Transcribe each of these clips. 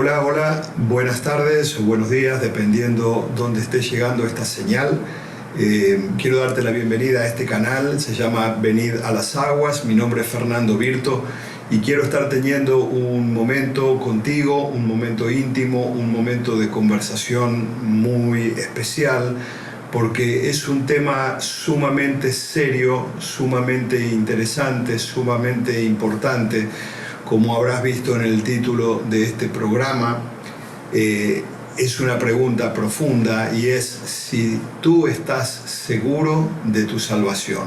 Hola, hola, buenas tardes o buenos días, dependiendo dónde esté llegando esta señal. Quiero darte la bienvenida a este canal, se llama Venid a las Aguas. Mi nombre es Fernando Virto y quiero estar teniendo un momento contigo, un momento íntimo, un momento de conversación muy especial, porque es un tema sumamente serio, sumamente interesante, sumamente importante. Como habrás visto en el título de este programa, es una pregunta profunda y es si tú estás seguro de tu salvación.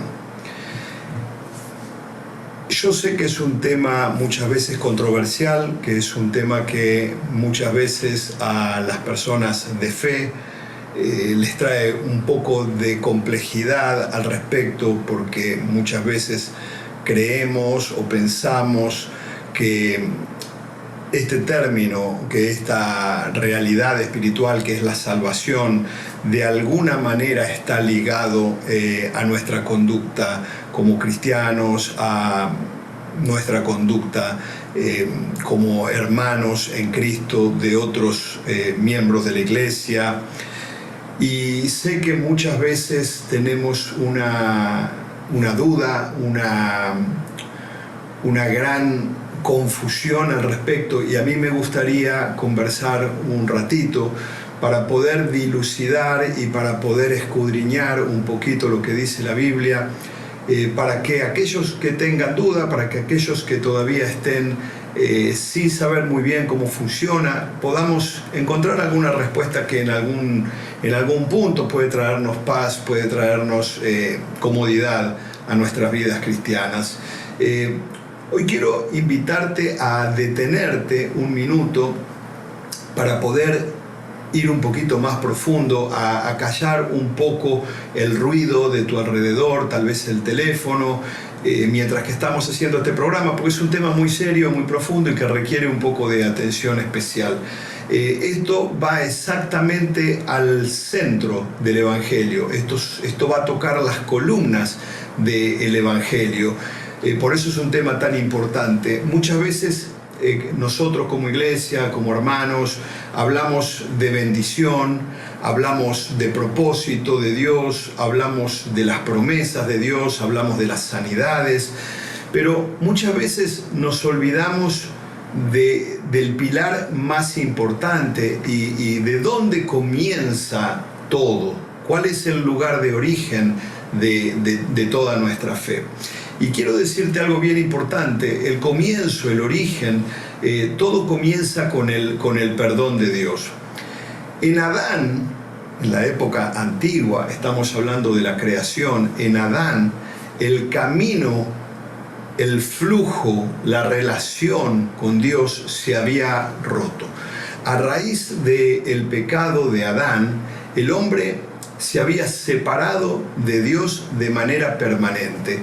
Yo sé que es un tema muchas veces controversial, que es un tema que muchas veces a las personas de fe les trae un poco de complejidad al respecto, porque muchas veces creemos o pensamos que este término, que esta realidad espiritual que es la salvación, de alguna manera está ligado a nuestra conducta como cristianos, a nuestra conducta como hermanos en Cristo de otros miembros de la iglesia. Y sé que muchas veces tenemos una duda, una gran confusión al respecto, y a mí me gustaría conversar un ratito para poder dilucidar y para poder escudriñar un poquito lo que dice la Biblia, para que aquellos que tengan duda, para que aquellos que todavía estén sin saber muy bien cómo funciona, podamos encontrar alguna respuesta que en algún punto puede traernos paz, puede traernos comodidad a nuestras vidas cristianas. Hoy quiero invitarte a detenerte un minuto para poder ir un poquito más profundo, a callar un poco el ruido de tu alrededor, tal vez el teléfono, mientras que estamos haciendo este programa, porque es un tema muy serio, muy profundo y que requiere un poco de atención especial. Esto va exactamente al centro del Evangelio, esto va a tocar las columnas del Evangelio. Por eso es un tema tan importante. Muchas veces nosotros como iglesia, como hermanos, hablamos de bendición, hablamos de propósito de Dios, hablamos de las promesas de Dios, hablamos de las sanidades, pero muchas veces nos olvidamos del pilar más importante y de dónde comienza todo, cuál es el lugar de origen de toda nuestra fe. Y quiero decirte algo bien importante: el comienzo, el origen, todo comienza con el perdón de Dios. En Adán, en la época antigua, estamos hablando de la creación, en Adán, el camino, el flujo, la relación con Dios se había roto. A raíz del pecado de Adán, el hombre se había separado de Dios de manera permanente.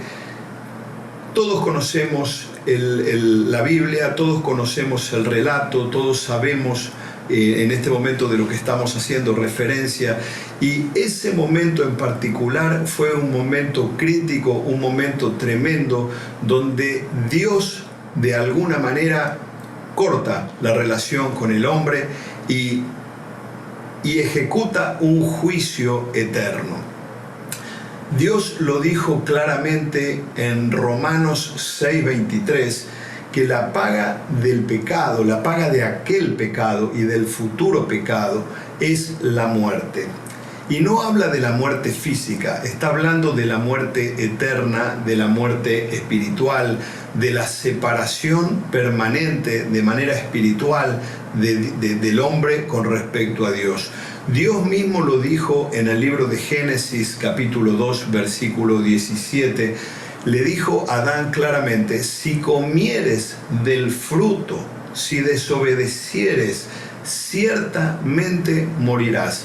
Todos conocemos la Biblia, todos conocemos el relato, todos sabemos en este momento de lo que estamos haciendo referencia, y ese momento en particular fue un momento crítico, un momento tremendo, donde Dios de alguna manera corta la relación con el hombre y ejecuta un juicio eterno. Dios lo dijo claramente en Romanos 6:23, que la paga del pecado, la paga de aquel pecado y del futuro pecado es la muerte. Y no habla de la muerte física, está hablando de la muerte eterna, de la muerte espiritual, de la separación permanente de manera espiritual del hombre con respecto a Dios. Dios mismo lo dijo en el libro de Génesis capítulo 2 versículo 17, le dijo a Adán claramente: si comieres del fruto, si desobedecieres, ciertamente morirás.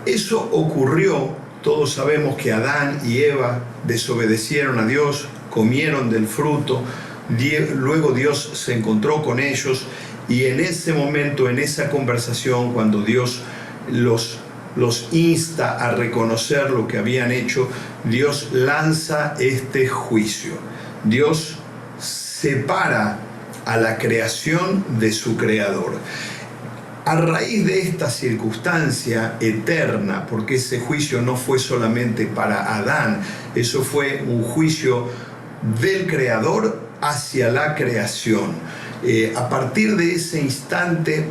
Eso ocurrió, todos sabemos que Adán y Eva desobedecieron a Dios, comieron del fruto, luego Dios se encontró con ellos, y en ese momento, en esa conversación, cuando Dios los insta a reconocer lo que habían hecho, Dios lanza este juicio. Dios separa a la creación de su creador. A raíz de esta circunstancia eterna, porque ese juicio no fue solamente para Adán, eso fue un juicio del creador hacia la creación. A partir de ese instante,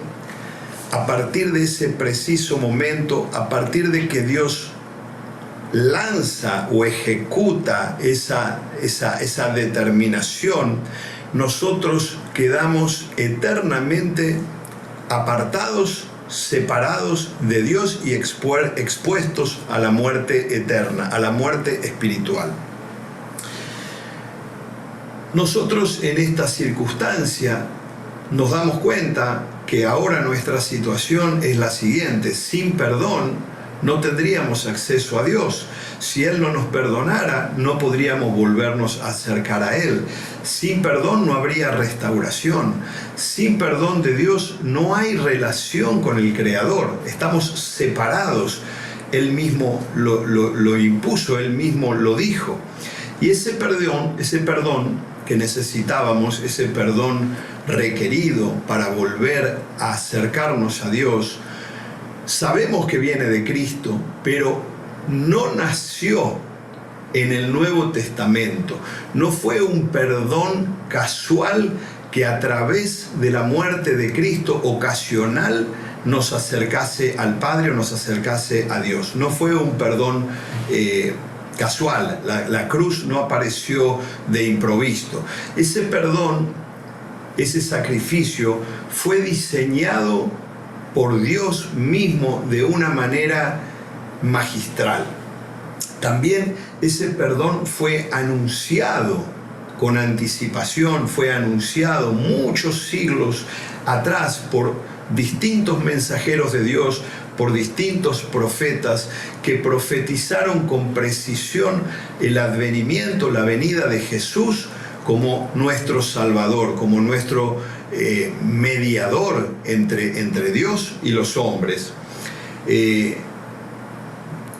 a partir de ese preciso momento, a partir de que Dios lanza o ejecuta esa determinación, nosotros quedamos eternamente apartados, separados de Dios y expuestos a la muerte eterna, a la muerte espiritual. Nosotros en esta circunstancia nos damos cuenta que ahora nuestra situación es la siguiente: sin perdón no tendríamos acceso a Dios. Si Él no nos perdonara, no podríamos volvernos a acercar a Él. Sin perdón no habría restauración. Sin perdón de Dios no hay relación con el Creador. Estamos separados. Él mismo lo impuso, Él mismo lo dijo. Y ese perdón que necesitábamos, ese perdón requerido para volver a acercarnos a Dios, sabemos que viene de Cristo, pero no nació en el Nuevo Testamento. No fue un perdón casual que a través de la muerte de Cristo ocasional nos acercase al Padre o nos acercase a Dios. No fue un perdón casual. La cruz no apareció de improviso. Ese perdón, ese sacrificio fue diseñado por Dios mismo de una manera magistral. También ese perdón fue anunciado con anticipación, fue anunciado muchos siglos atrás por distintos mensajeros de Dios, por distintos profetas que profetizaron con precisión el advenimiento, la venida de Jesús como nuestro Salvador, como nuestro mediador entre Dios y los hombres.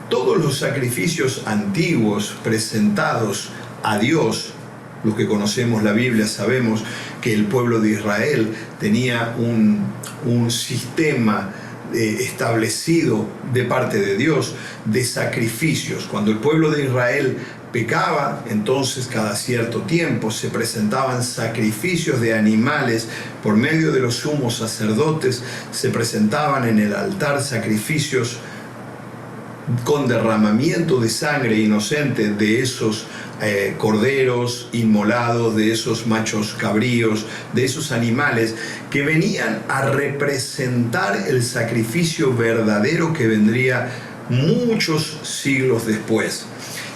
Todos los sacrificios antiguos presentados a Dios, los que conocemos la Biblia sabemos que el pueblo de Israel tenía un sistema establecido de parte de Dios de sacrificios. Cuando el pueblo de Israel pecaba, entonces cada cierto tiempo se presentaban sacrificios de animales por medio de los sumos sacerdotes, se presentaban en el altar sacrificios con derramamiento de sangre inocente de esos corderos inmolados, de esos machos cabríos, de esos animales que venían a representar el sacrificio verdadero que vendría muchos siglos después.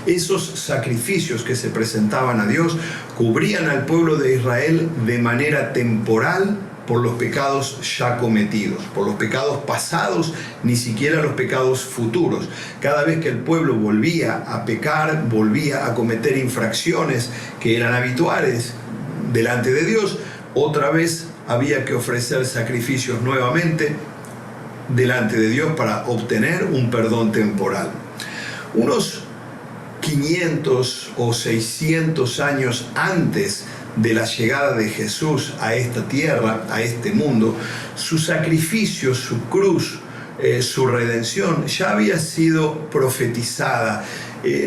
Esos sacrificios que se presentaban a Dios cubrían al pueblo de Israel de manera temporal por los pecados ya cometidos, por los pecados pasados, ni siquiera los pecados futuros. Cada vez que el pueblo volvía a pecar, volvía a cometer infracciones que eran habituales delante de Dios, otra vez había que ofrecer sacrificios nuevamente delante de Dios para obtener un perdón temporal. Unos 500 o 600 años antes de la llegada de Jesús a esta tierra, a este mundo, su sacrificio, su cruz, su redención ya había sido profetizada.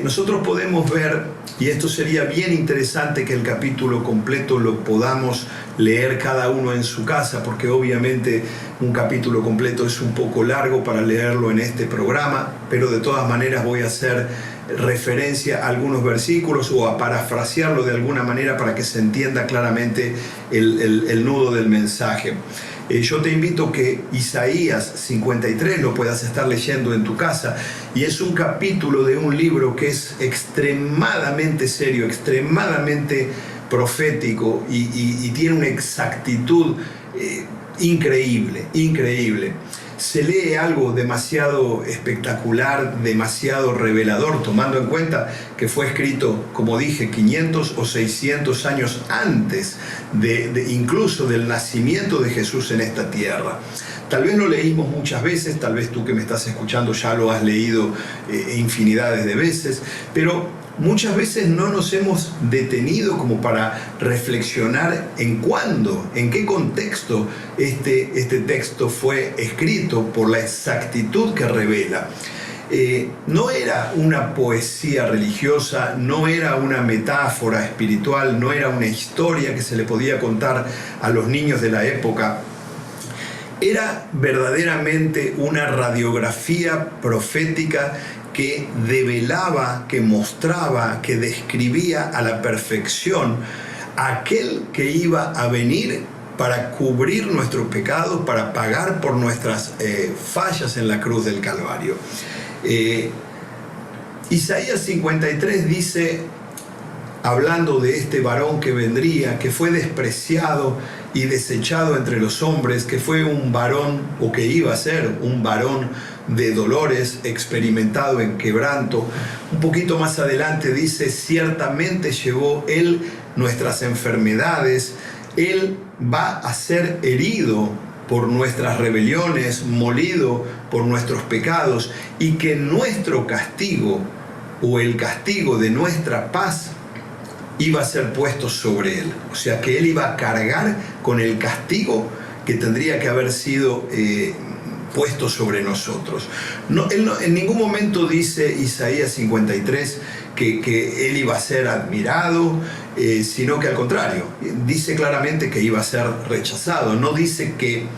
Nosotros podemos ver, y esto sería bien interesante que el capítulo completo lo podamos leer cada uno en su casa, porque obviamente un capítulo completo es un poco largo para leerlo en este programa, pero de todas maneras voy a hacer referencia a algunos versículos o a parafrasearlo de alguna manera para que se entienda claramente el nudo del mensaje. Yo te invito que Isaías 53 lo puedas estar leyendo en tu casa, y es un capítulo de un libro que es extremadamente serio, extremadamente profético y tiene una exactitud increíble. Se lee algo demasiado espectacular, demasiado revelador, tomando en cuenta que fue escrito, como dije, 500 o 600 años antes incluso del nacimiento de Jesús en esta tierra. Tal vez lo leímos muchas veces, tal vez tú que me estás escuchando ya lo has leído infinidades de veces, pero muchas veces no nos hemos detenido como para reflexionar en cuándo, en qué contexto este texto fue escrito por la exactitud que revela. No era una poesía religiosa, no era una metáfora espiritual, no era una historia que se le podía contar a los niños de la época. Era verdaderamente una radiografía profética que develaba, que mostraba, que describía a la perfección aquel que iba a venir para cubrir nuestros pecados, para pagar por nuestras fallas en la cruz del Calvario. Isaías 53 dice, hablando de este varón que vendría, que fue despreciado y desechado entre los hombres, que fue un varón, o que iba a ser un varón de dolores, experimentado en quebranto. Un poquito más adelante dice, ciertamente llevó él nuestras enfermedades, él va a ser herido por nuestras rebeliones, molido por nuestros pecados, y que nuestro castigo, o el castigo de nuestra paz, iba a ser puesto sobre él. O sea, que él iba a cargar con el castigo que tendría que haber sido puesto sobre nosotros. En ningún momento dice Isaías 53 que él iba a ser admirado, sino que al contrario, dice claramente que iba a ser rechazado. No dice que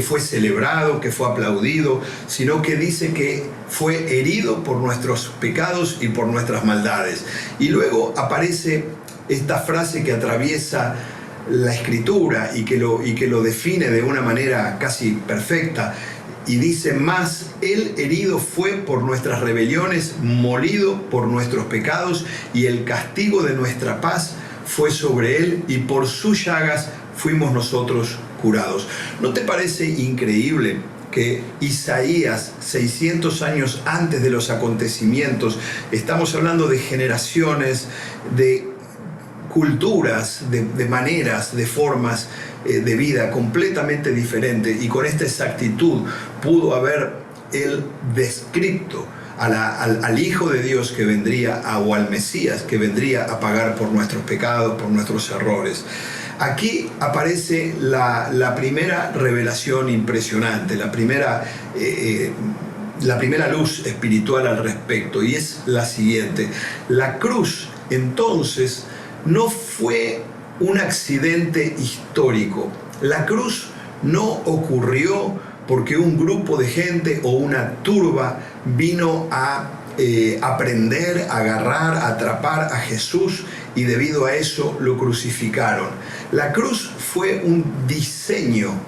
fue celebrado, que fue aplaudido, sino que dice que fue herido por nuestros pecados y por nuestras maldades. Y luego aparece esta frase que atraviesa la Escritura y que lo define de una manera casi perfecta, y dice, más él herido fue por nuestras rebeliones, molido por nuestros pecados, y el castigo de nuestra paz fue sobre él, y por sus llagas fuimos nosotros curados. ¿No te parece increíble que Isaías, 600 años antes de los acontecimientos, estamos hablando de generaciones, de culturas, de maneras, de formas de vida completamente diferentes, y con esta exactitud pudo haber él descrito al Hijo de Dios que vendría, o al Mesías que vendría a pagar por nuestros pecados, por nuestros errores? Aquí aparece la primera revelación impresionante, la primera luz espiritual al respecto, y es la siguiente. La cruz, entonces, no fue un accidente histórico. La cruz no ocurrió porque un grupo de gente o una turba vino a aprender, agarrar, atrapar a Jesús, y debido a eso lo crucificaron. La cruz fue un diseño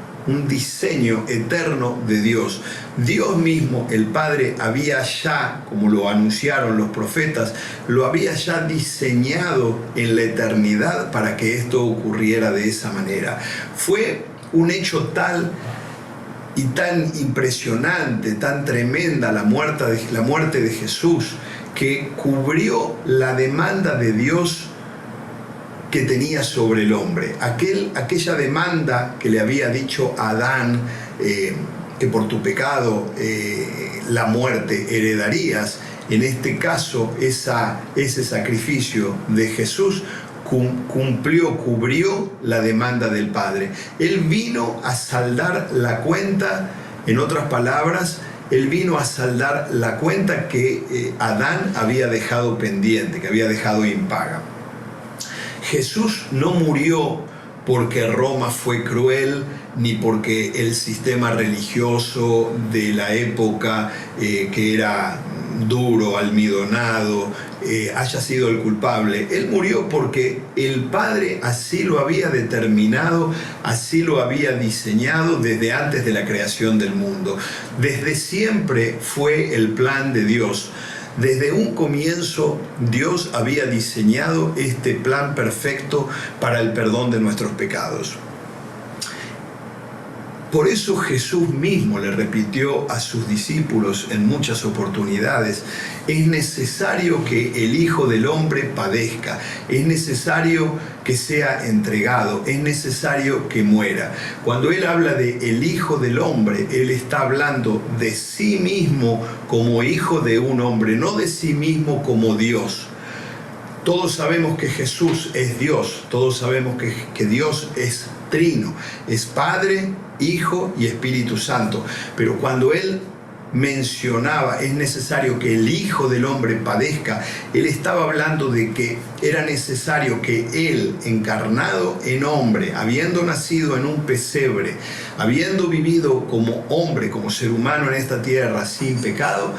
eterno de Dios. Dios mismo, el Padre, había ya, como lo anunciaron los profetas, lo había ya diseñado en la eternidad para que esto ocurriera de esa manera. Fue un hecho tal y tan impresionante, tan tremenda la muerte de Jesús, que cubrió la demanda de Dios que tenía sobre el hombre. Aquella demanda que le había dicho a Adán, que por tu pecado la muerte heredarías. En este caso, ese sacrificio de Jesús cubrió la demanda del Padre. Él vino a saldar la cuenta, en otras palabras, él vino a saldar la cuenta que Adán había dejado pendiente, que había dejado impaga. Jesús no murió porque Roma fue cruel, ni porque el sistema religioso de la época, que era duro, almidonado, haya sido el culpable. Él murió porque el Padre así lo había determinado, así lo había diseñado desde antes de la creación del mundo. Desde siempre fue el plan de Dios. Desde un comienzo, Dios había diseñado este plan perfecto para el perdón de nuestros pecados. Por eso Jesús mismo le repitió a sus discípulos en muchas oportunidades: es necesario que el Hijo del Hombre padezca, es necesario que sea entregado, es necesario que muera. Cuando Él habla de el Hijo del Hombre, Él está hablando de sí mismo como hijo de un hombre, no de sí mismo como Dios. Todos sabemos que Jesús es Dios, todos sabemos que Dios es trino, es Padre, Hijo y Espíritu Santo. Pero cuando Él mencionaba, es necesario que el Hijo del Hombre padezca, Él estaba hablando de que era necesario que Él, encarnado en hombre, habiendo nacido en un pesebre, habiendo vivido como hombre, como ser humano en esta tierra sin pecado,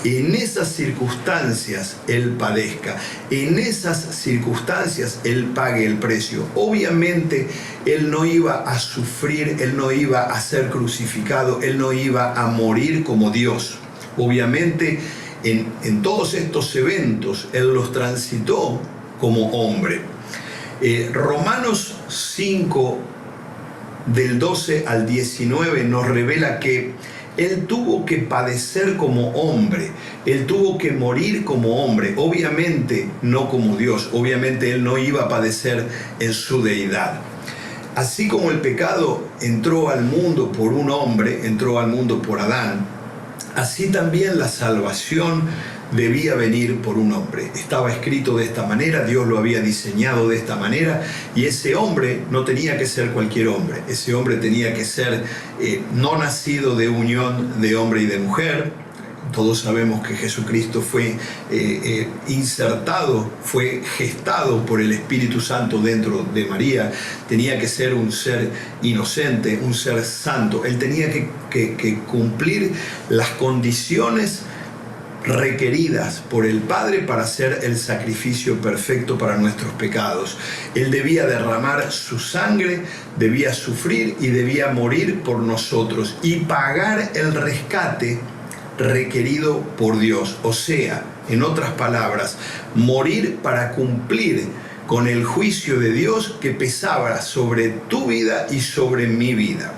en esas circunstancias Él padezca, en esas circunstancias Él pague el precio. Obviamente Él no iba a sufrir, Él no iba a ser crucificado, Él no iba a morir como Dios. Obviamente en todos estos eventos Él los transitó como hombre. Romanos 5, del 12 al 19, nos revela que Él tuvo que padecer como hombre, Él tuvo que morir como hombre, obviamente no como Dios, obviamente Él no iba a padecer en su deidad. Así como el pecado entró al mundo por un hombre, entró al mundo por Adán, así también la salvación debía venir por un hombre. Estaba escrito de esta manera, Dios lo había diseñado de esta manera, y ese hombre no tenía que ser cualquier hombre. Ese hombre tenía que ser no nacido de unión de hombre y de mujer. Todos sabemos que Jesucristo fue insertado, fue gestado por el Espíritu Santo dentro de María. Tenía que ser un ser inocente, un ser santo. Él tenía que cumplir las condiciones requeridas por el Padre para hacer el sacrificio perfecto para nuestros pecados. Él debía derramar su sangre, debía sufrir y debía morir por nosotros y pagar el rescate requerido por Dios. O sea, en otras palabras, morir para cumplir con el juicio de Dios que pesaba sobre tu vida y sobre mi vida.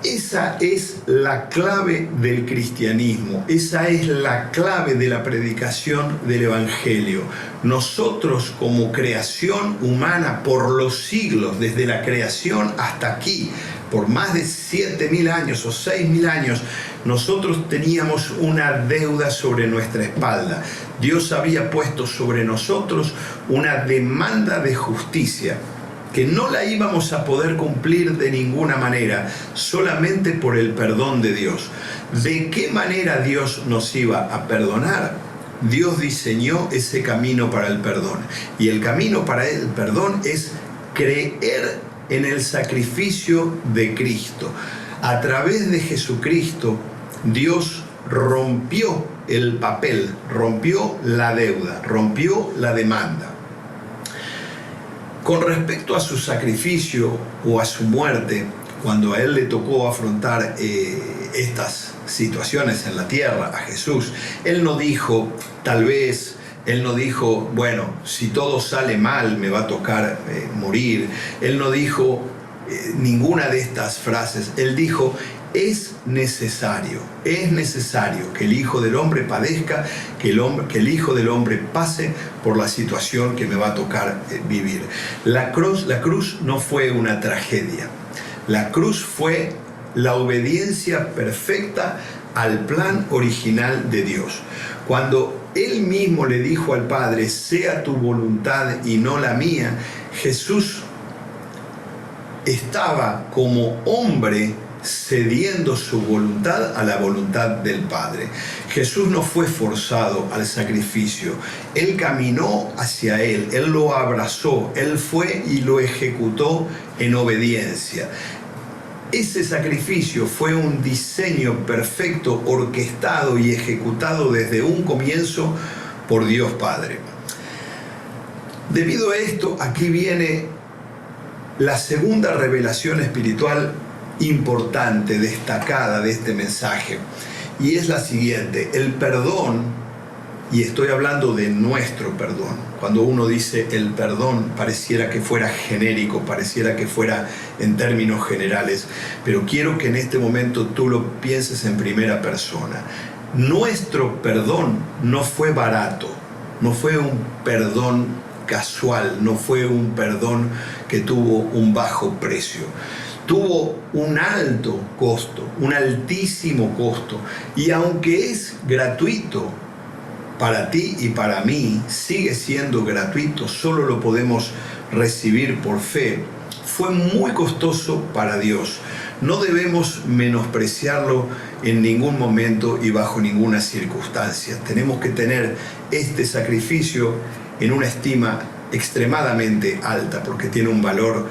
Esa es la clave del cristianismo, esa es la clave de la predicación del Evangelio. Nosotros como creación humana por los siglos, desde la creación hasta aquí, por más de 7.000 años o 6.000 años, nosotros teníamos una deuda sobre nuestra espalda. Dios había puesto sobre nosotros una demanda de justicia, que no la íbamos a poder cumplir de ninguna manera, solamente por el perdón de Dios. ¿De qué manera Dios nos iba a perdonar? Dios diseñó ese camino para el perdón. Y el camino para el perdón es creer en el sacrificio de Cristo. A través de Jesucristo, Dios rompió el papel, rompió la deuda, rompió la demanda. Con respecto a su sacrificio o a su muerte, cuando a Él le tocó afrontar estas situaciones en la tierra, a Jesús, Él no dijo, tal vez, Él no dijo, bueno, si todo sale mal me va a tocar morir. Él no dijo ninguna de estas frases. Él dijo, es necesario que el Hijo del Hombre padezca, que el Hijo del Hombre pase por la situación que me va a tocar vivir. La cruz no fue una tragedia. La cruz fue la obediencia perfecta al plan original de Dios. Cuando Él mismo le dijo al Padre, sea tu voluntad y no la mía, Jesús estaba como hombre cediendo su voluntad a la voluntad del Padre. Jesús no fue forzado al sacrificio. Él caminó hacia Él, Él lo abrazó, Él fue y lo ejecutó en obediencia. Ese sacrificio fue un diseño perfecto, orquestado y ejecutado desde un comienzo por Dios Padre. Debido a esto, aquí viene la segunda revelación espiritual importante, destacada de este mensaje, y es la siguiente: el perdón, y estoy hablando de nuestro perdón. Cuando uno dice el perdón, pareciera que fuera genérico, pareciera que fuera en términos generales, pero quiero que en este momento tú lo pienses en primera persona. Nuestro perdón no fue barato, no fue un perdón casual, no fue un perdón que tuvo un bajo precio. Tuvo un alto costo, un altísimo costo, y aunque es gratuito, para ti y para mí sigue siendo gratuito, solo lo podemos recibir por fe, fue muy costoso para Dios. No debemos menospreciarlo en ningún momento y bajo ninguna circunstancia. Tenemos que tener este sacrificio en una estima extremadamente alta, porque tiene un valor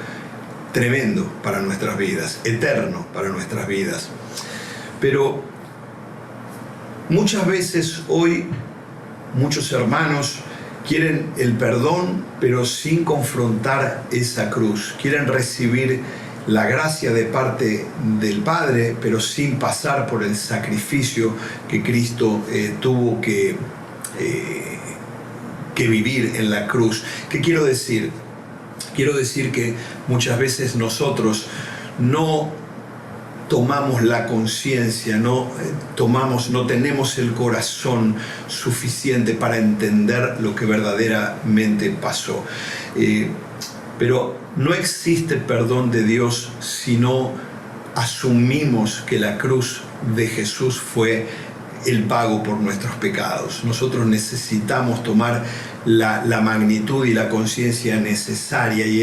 tremendo para nuestras vidas, eterno para nuestras vidas. Pero muchas veces hoy muchos hermanos quieren el perdón, pero sin confrontar esa cruz. Quieren recibir la gracia de parte del Padre, pero sin pasar por el sacrificio que Cristo tuvo que vivir en la cruz. ¿Qué quiero decir? Quiero decir que muchas veces nosotros no tomamos la conciencia, no tenemos el corazón suficiente para entender lo que verdaderamente pasó. Pero no existe perdón de Dios si no asumimos que la cruz de Jesús fue el pago por nuestros pecados. Nosotros necesitamos tomar la magnitud y la conciencia necesaria y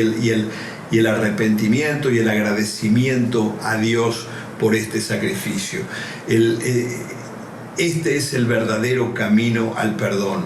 el arrepentimiento y el agradecimiento a Dios por este sacrificio. Este es el verdadero camino al perdón.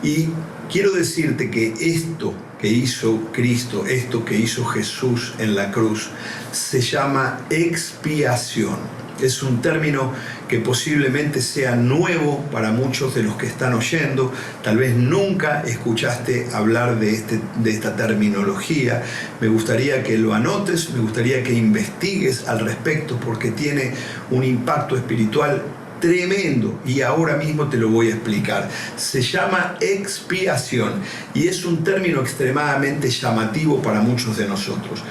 Y quiero decirte que esto que hizo Cristo, esto que hizo Jesús en la cruz, se llama expiación. Es un término que posiblemente sea nuevo para muchos de los que están oyendo. Tal vez nunca escuchaste hablar de esta terminología. Me gustaría que lo anotes, me gustaría que investigues al respecto, porque tiene un impacto espiritual tremendo y ahora mismo te lo voy a explicar. Se llama expiación y es un término extremadamente llamativo para muchos de nosotros.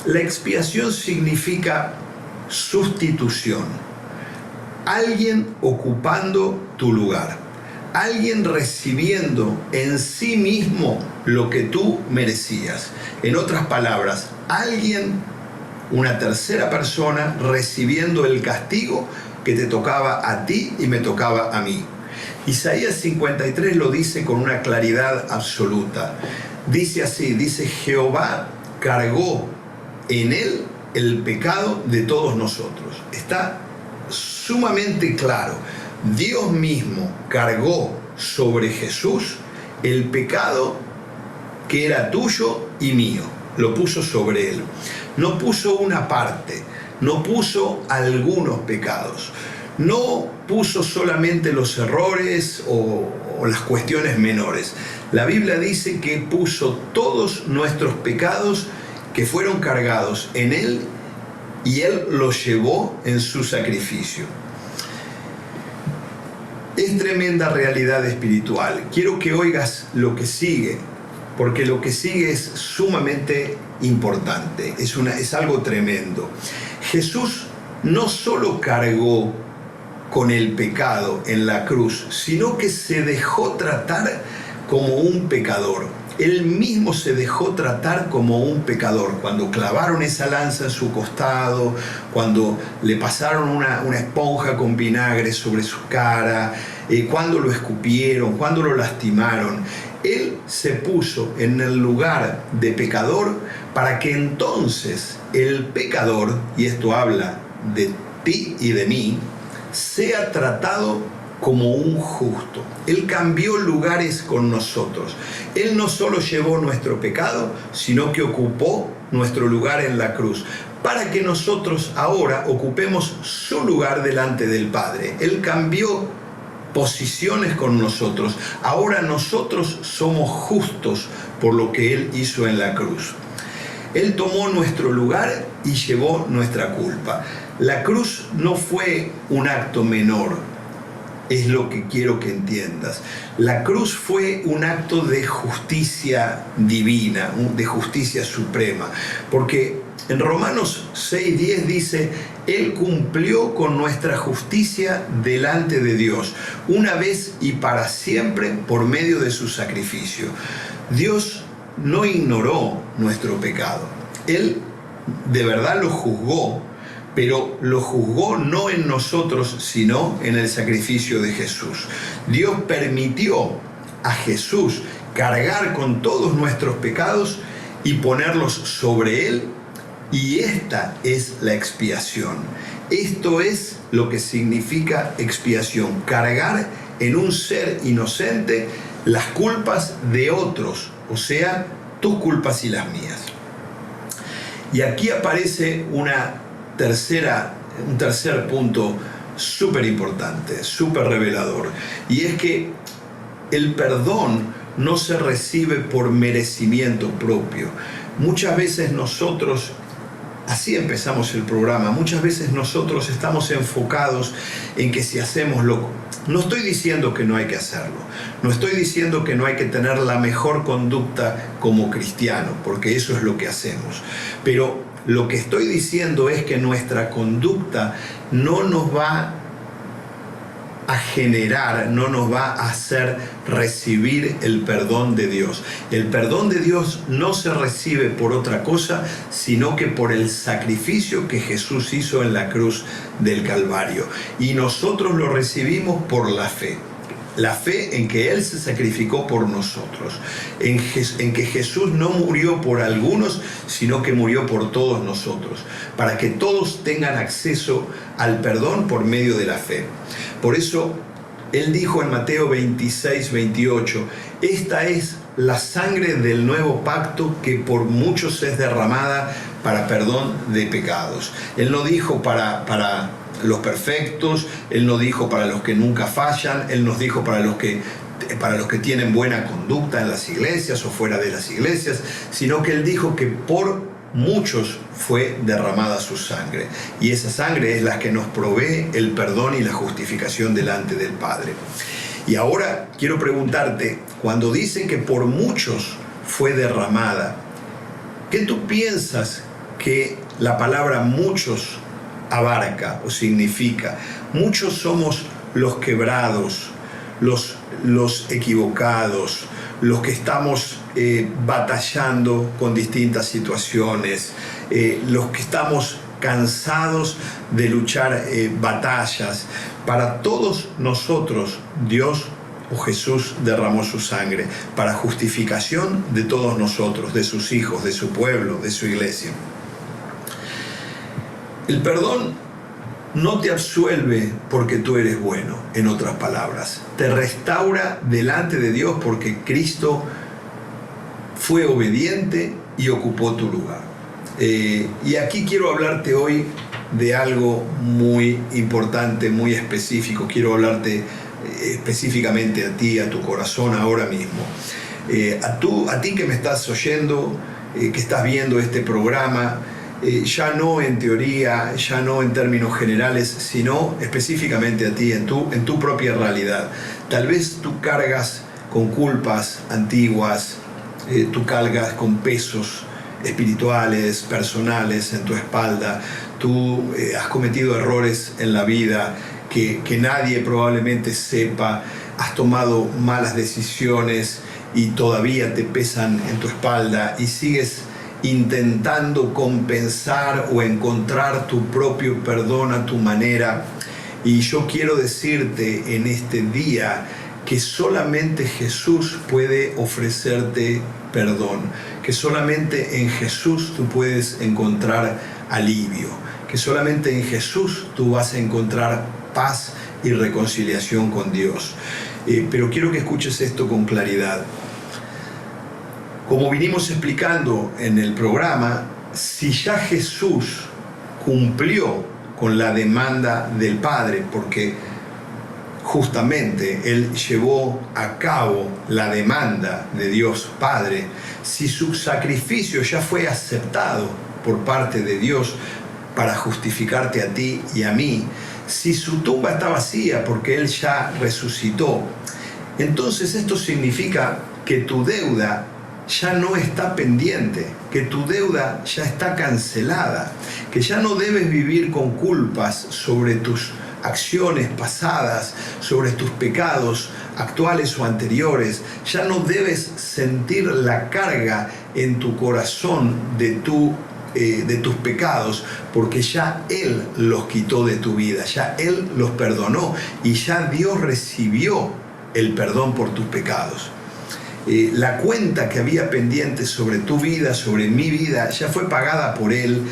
La expiación significa sustitución. Alguien ocupando tu lugar. Alguien recibiendo en sí mismo lo que tú merecías. En otras palabras, una tercera persona, recibiendo el castigo que te tocaba a ti y me tocaba a mí. Isaías 53 lo dice con una claridad absoluta. Dice así, dice: Jehová cargó en él el pecado de todos nosotros. Está sumamente claro. Dios mismo cargó sobre Jesús el pecado que era tuyo y mío. Lo puso sobre él. No puso una parte, no puso algunos pecados, no puso solamente los errores o las cuestiones menores. La Biblia dice que puso todos nuestros pecados que fueron cargados en él y él los llevó en su sacrificio. Es tremenda realidad espiritual. Quiero que oigas lo que sigue, porque lo que sigue es sumamente importante, es algo tremendo. Jesús no solo cargó con el pecado en la cruz, sino que se dejó tratar como un pecador. Él mismo se dejó tratar como un pecador. Cuando clavaron esa lanza en su costado, cuando le pasaron una esponja con vinagre sobre su cara, cuando lo escupieron, cuando lo lastimaron, Él se puso en el lugar de pecador para que entonces el pecador, y esto habla de ti y de mí, sea tratado como un justo. Él cambió lugares con nosotros. Él no solo llevó nuestro pecado, sino que ocupó nuestro lugar en la cruz, para que nosotros ahora ocupemos su lugar delante del Padre. Él cambió posiciones con nosotros. Ahora nosotros somos justos por lo que Él hizo en la cruz. Él tomó nuestro lugar y llevó nuestra culpa. La cruz no fue un acto menor, es lo que quiero que entiendas. La cruz fue un acto de justicia divina, de justicia suprema, porque en Romanos 6:10 dice: Él cumplió con nuestra justicia delante de Dios, una vez y para siempre por medio de su sacrificio. Dios no ignoró nuestro pecado. Él de verdad lo juzgó, pero lo juzgó no en nosotros, sino en el sacrificio de Jesús. Dios permitió a Jesús cargar con todos nuestros pecados y ponerlos sobre Él, y esta es la expiación. Esto es lo que significa expiación: cargar en un ser inocente las culpas de otros, o sea, tus culpas y las mías. Y aquí aparece un tercer punto súper importante, súper revelador, y es que el perdón no se recibe por merecimiento propio. Muchas veces nosotros, así empezamos el programa, muchas veces nosotros estamos enfocados en que si hacemos no estoy diciendo que no hay que hacerlo, no estoy diciendo que no hay que tener la mejor conducta como cristiano, porque eso es lo que hacemos, pero lo que estoy diciendo es que nuestra conducta no nos va a generar, no nos va a hacer recibir el perdón de Dios. El perdón de Dios no se recibe por otra cosa, sino que por el sacrificio que Jesús hizo en la cruz del Calvario. Y nosotros lo recibimos por la fe. La fe en que Él se sacrificó por nosotros, en que Jesús no murió por algunos, sino que murió por todos nosotros, para que todos tengan acceso al perdón por medio de la fe. Por eso, Él dijo en Mateo 26, 28, esta es la sangre del nuevo pacto que por muchos es derramada para perdón de pecados. Él no dijo para los perfectos, Él no dijo para los que nunca fallan, Él nos dijo para los que tienen buena conducta en las iglesias o fuera de las iglesias, sino que Él dijo que por muchos fue derramada su sangre, y esa sangre es la que nos provee el perdón y la justificación delante del Padre. Y ahora quiero preguntarte, cuando dicen que por muchos fue derramada, ¿qué tú piensas que la palabra muchos abarca o significa? Muchos somos los quebrados, los equivocados, los que estamos batallando con distintas situaciones, los que estamos cansados de luchar batallas. Para todos nosotros, Dios o Jesús derramó su sangre para justificación de todos nosotros, de sus hijos, de su pueblo, de su iglesia. El perdón no te absuelve porque tú eres bueno, en otras palabras. Te restaura delante de Dios porque Cristo fue obediente y ocupó tu lugar. Y aquí quiero hablarte hoy de algo muy importante, muy específico. Quiero hablarte específicamente a ti, a tu corazón ahora mismo. A ti que me estás oyendo, que estás viendo este programa, ya no en teoría, ya no en términos generales, sino específicamente a ti, en tu propia realidad. Tal vez tú cargas con culpas antiguas, tú cargas con pesos espirituales, personales en tu espalda, tú has cometido errores en la vida que nadie probablemente sepa, has tomado malas decisiones y todavía te pesan en tu espalda y sigues intentando compensar o encontrar tu propio perdón a tu manera. Y yo quiero decirte en este día que solamente Jesús puede ofrecerte perdón, que solamente en Jesús tú puedes encontrar alivio, que solamente en Jesús tú vas a encontrar paz y reconciliación con Dios. Pero quiero que escuches esto con claridad. Como vinimos explicando en el programa, si ya Jesús cumplió con la demanda del Padre, porque justamente Él llevó a cabo la demanda de Dios Padre, si su sacrificio ya fue aceptado por parte de Dios para justificarte a ti y a mí, si su tumba está vacía porque Él ya resucitó, entonces esto significa que tu deuda ya no está pendiente, que tu deuda ya está cancelada, que ya no debes vivir con culpas sobre tus acciones pasadas, sobre tus pecados actuales o anteriores. Ya no debes sentir la carga en tu corazón de tu de tus pecados, porque ya Él los quitó de tu vida, ya Él los perdonó y ya Dios recibió el perdón por tus pecados. La cuenta que había pendiente sobre tu vida, sobre mi vida, ya fue pagada por Él,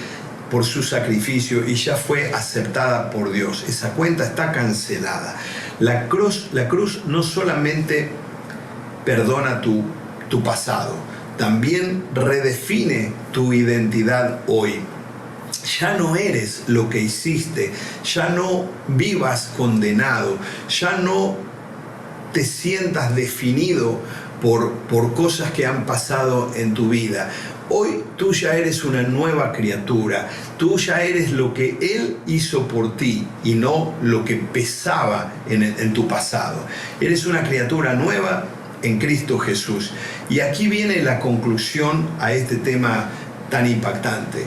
por su sacrificio, y ya fue aceptada por Dios. Esa cuenta está cancelada. La cruz no solamente perdona tu pasado, también redefine tu identidad hoy. Ya no eres lo que hiciste, ya no vivas condenado, ya no te sientas definido por cosas que han pasado en tu vida. Hoy tú ya eres una nueva criatura, tú ya eres lo que Él hizo por ti y no lo que pesaba en tu pasado. Eres una criatura nueva en Cristo Jesús. Y aquí viene la conclusión a este tema tan impactante.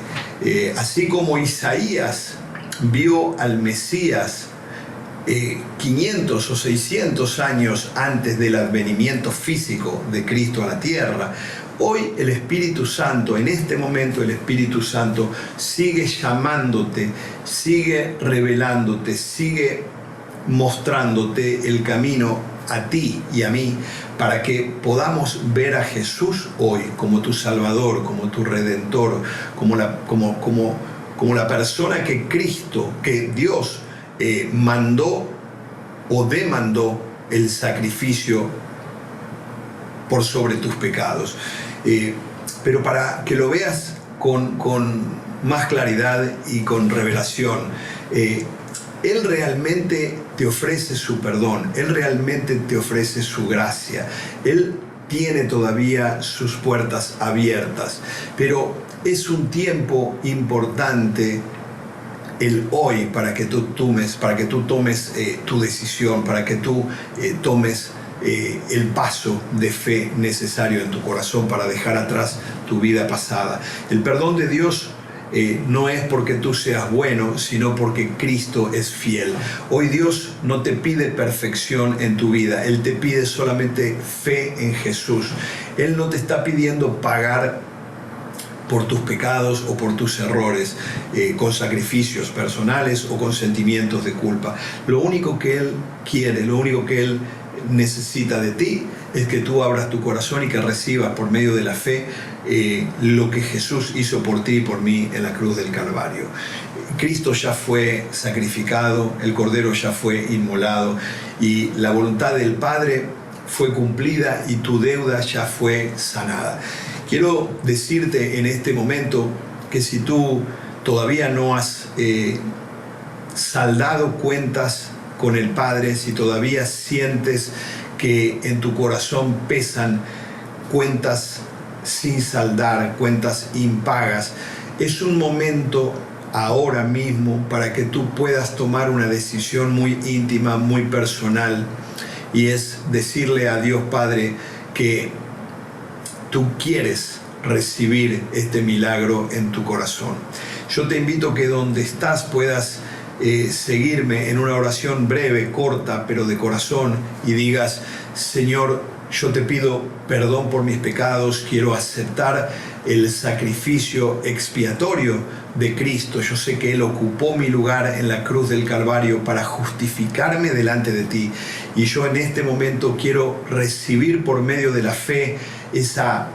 Así como Isaías vio al Mesías 500 o 600 años antes del advenimiento físico de Cristo a la tierra, hoy el Espíritu Santo, en este momento el Espíritu Santo sigue llamándote, sigue revelándote, sigue mostrándote el camino a ti y a mí, para que podamos ver a Jesús hoy como tu Salvador, como tu Redentor, como la persona que Cristo, que Dios mandó o demandó el sacrificio por sobre tus pecados. Pero para que lo veas con más claridad y con revelación, Él realmente te ofrece su perdón, Él realmente te ofrece su gracia, Él tiene todavía sus puertas abiertas, pero es un tiempo importante el hoy para que tú tomes tu decisión, para que tú tomes el paso de fe necesario en tu corazón para dejar atrás tu vida pasada. El perdón de Dios no es porque tú seas bueno, sino porque Cristo es fiel. Hoy Dios no te pide perfección en tu vida, Él te pide solamente fe en Jesús. Él no te está pidiendo pagar por tus pecados o por tus errores, con sacrificios personales o con sentimientos de culpa. Lo único que Él quiere, lo único que Él necesita de ti es que tú abras tu corazón y que recibas por medio de la fe lo que Jesús hizo por ti y por mí en la cruz del Calvario. Cristo ya fue sacrificado, el Cordero ya fue inmolado y la voluntad del Padre fue cumplida y tu deuda ya fue sanada. Quiero decirte en este momento que si tú todavía no has saldado cuentas con el Padre, si todavía sientes que en tu corazón pesan cuentas sin saldar, cuentas impagas, es un momento ahora mismo para que tú puedas tomar una decisión muy íntima, muy personal, y es decirle a Dios Padre que tú quieres recibir este milagro en tu corazón. Yo te invito a que donde estás puedas seguirme en una oración breve, corta, pero de corazón, y digas: Señor, yo te pido perdón por mis pecados, quiero aceptar el sacrificio expiatorio de Cristo. Yo sé que Él ocupó mi lugar en la cruz del Calvario para justificarme delante de ti. Y yo en este momento quiero recibir por medio de la fe esa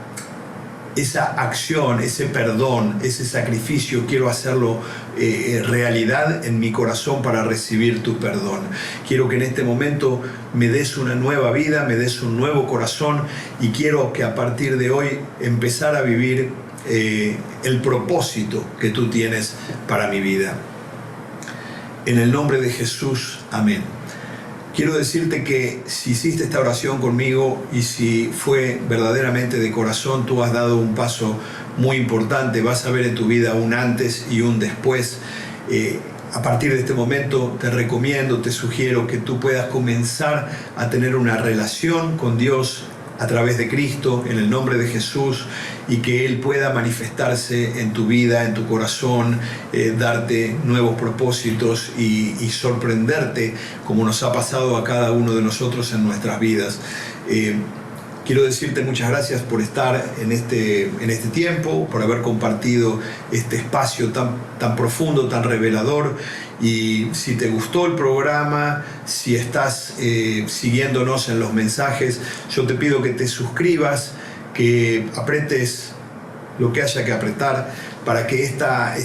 acción, ese perdón, ese sacrificio. Quiero hacerlo realidad en mi corazón para recibir tu perdón. Quiero que en este momento me des una nueva vida, me des un nuevo corazón, y quiero que a partir de hoy empezar a vivir el propósito que tú tienes para mi vida. En el nombre de Jesús, amén. Quiero decirte que si hiciste esta oración conmigo y si fue verdaderamente de corazón, tú has dado un paso muy importante. Vas a ver en tu vida un antes y un después. A partir de este momento te recomiendo, te sugiero que tú puedas comenzar a tener una relación con Dios a través de Cristo, en el nombre de Jesús, y que Él pueda manifestarse en tu vida, en tu corazón, darte nuevos propósitos y sorprenderte como nos ha pasado a cada uno de nosotros en nuestras vidas. Quiero decirte muchas gracias por estar en este tiempo, por haber compartido este espacio tan profundo, tan revelador. Y si te gustó el programa, si estás siguiéndonos en los mensajes, yo te pido que te suscribas, que apretes lo que haya que apretar para que esta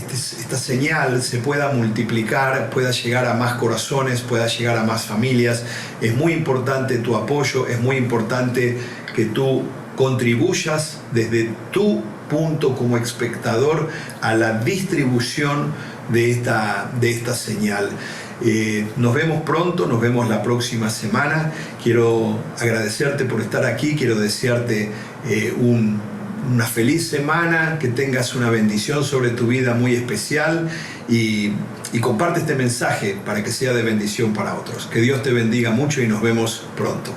señal se pueda multiplicar, pueda llegar a más corazones, pueda llegar a más familias. Es muy importante tu apoyo, es muy importante que tú contribuyas desde tu punto como espectador a la distribución de esta señal. Nos vemos pronto, nos vemos la próxima semana. Quiero agradecerte por estar aquí, quiero desearte una feliz semana, que tengas una bendición sobre tu vida muy especial y comparte este mensaje para que sea de bendición para otros. Que Dios te bendiga mucho y nos vemos pronto.